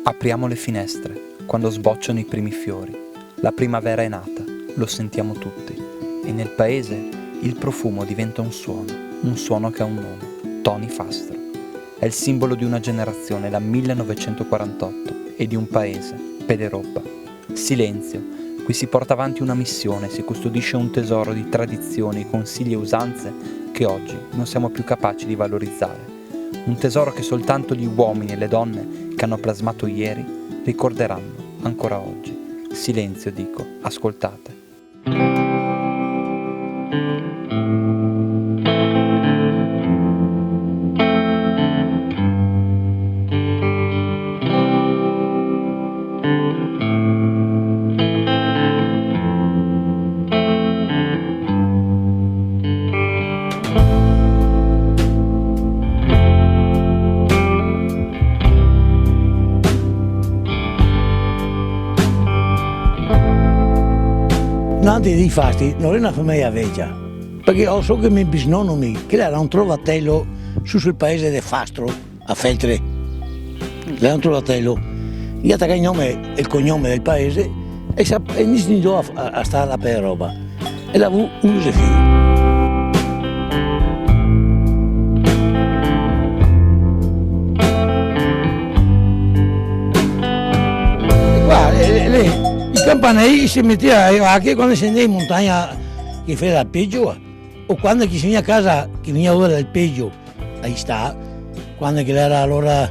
Apriamo le finestre quando sbocciano i primi fiori. La primavera è nata, lo sentiamo tutti. E nel paese il profumo diventa un suono che ha un nome, Tony Fastro. È il simbolo di una generazione, la 1948, e di un paese, Pederobba. Silenzio, qui si porta avanti una missione, si custodisce un tesoro di tradizioni, consigli e usanze che oggi non siamo più capaci di valorizzare. Un tesoro che soltanto gli uomini e le donne che hanno plasmato ieri ricorderanno ancora oggi. Silenzio, dico, ascoltate. Nati di fasti non è una famiglia vecchia, perché ho so che mio bisnonno che era un trovatello sul paese di Fastro, a Feltre. Era un trovatello, gli ha dato il nome e il cognome del paese e mi si andò a stare per roba. E l'ha avuto 11 figli. I campanelli si mettevano anche quando scendeva in montagna che faceva il peggio, o quando si veniva a casa che veniva ora il peggio, ahí sta, quando era l'ora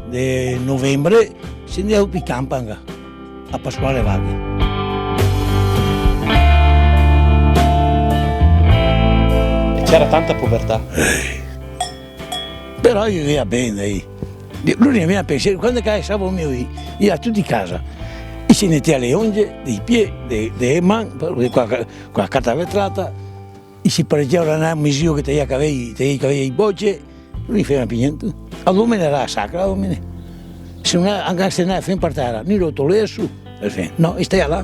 di novembre, scendeva in campanga a Pasquale Vaghi. C'era tanta povertà. Però io viveva bene. Lui ne aveva pensiero, quando stavo mio io a tutti a casa. E si metteva le unghie, dei piedi, delle mani, con la carta vetrata, e si pareggiava un misio che teneva i bocce, non gli faceva più niente. All'uomo era sacra, l'uomo. Se non anche se non è fin per terra, non lo toglieva su, no, e stai là.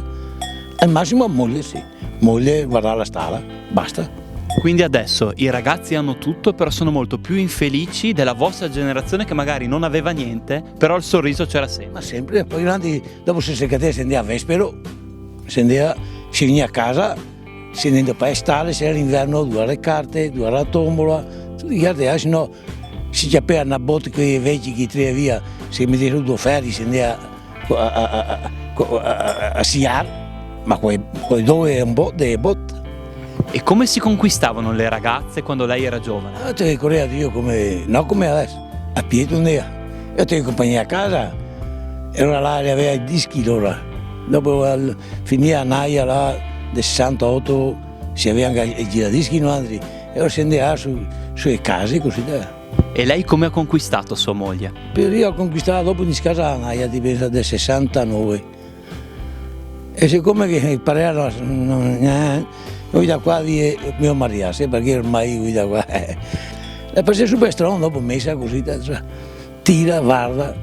Al massimo moglie, sì. Moglie, guardare la stalla, basta. Quindi adesso i ragazzi hanno tutto, però sono molto più infelici della vostra generazione che magari non aveva niente, però il sorriso c'era sempre. Ma sempre, poi grandi, dopo se secate si andava a vespero, si veniva a casa, si andava a stare, se era l'inverno, due alle carte, due alla tombola, tutti gli altri, se no si chiappeva una botte che i vecchi che tre via, si metteva due ferri, si andava a siar, ma poi dove è un botte. E come si conquistavano le ragazze quando lei era giovane? Io ti ricordo io come adesso, a piedi un dia. Io ti accompagnai a casa, era là, aveva i dischi allora. Dopo finì a Naia là, del 68, si avevano i giradischi in altri, e ora si andava sulle case così. E lei come ha conquistato sua moglie? Io ho conquistato dopo di casa a Naia, del 69. E siccome che pareva noi da qua di mio marito, perché ormai lui da qua la presa super strano dopo messa così, tira, guarda.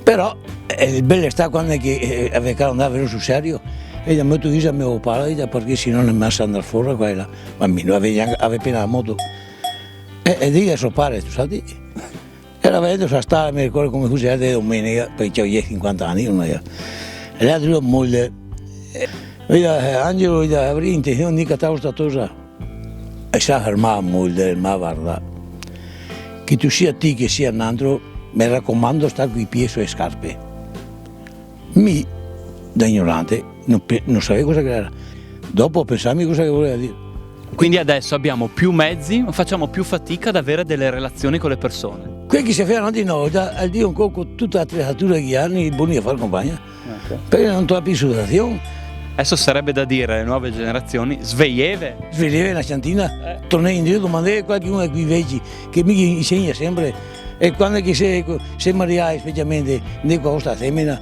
Però il bello sta quando è che aveva andato sul serio e gli ha messo a mio padre perché se no non è messo andare fuori quella bambino, aveva appena la moto. E dica a suo padre, tu sai, era venuto a stare, mi ricordo come fosse di domenica, perché ho 50 anni, e l'altro moglie. Angelo avrei intenzione di cattare questa cosa e sa fermare molto, ma guarda, che tu sia te che sia un altro, mi raccomando stare con i piedi sulle scarpe. Da ignorante, non sapevo cosa era. Dopo pensarmi cosa voleva dire. Quindi adesso abbiamo più mezzi, ma facciamo più fatica ad avere delle relazioni con le persone. Quelli che si fanno di noi, al Dio con tutta l'attrezzatura che hanno, i buoni a fare compagnia, perché non trovi più situazione. Adesso sarebbe da dire alle nuove generazioni, sveglieve la cantina, tornai indietro, domandai a qualcuno di quei vecchi che mi insegna sempre, e quando che se Maria specialmente, ne questa femmina,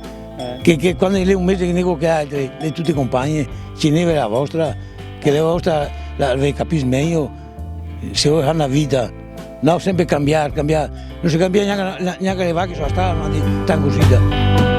che quando è un mese che ne che altre, le tutte compagne, ci ne la vostra, che la vostra la capisce meglio, se vuoi fare una vita, no, sempre cambiare, non si cambia neanche le vacche, sono state tanto così.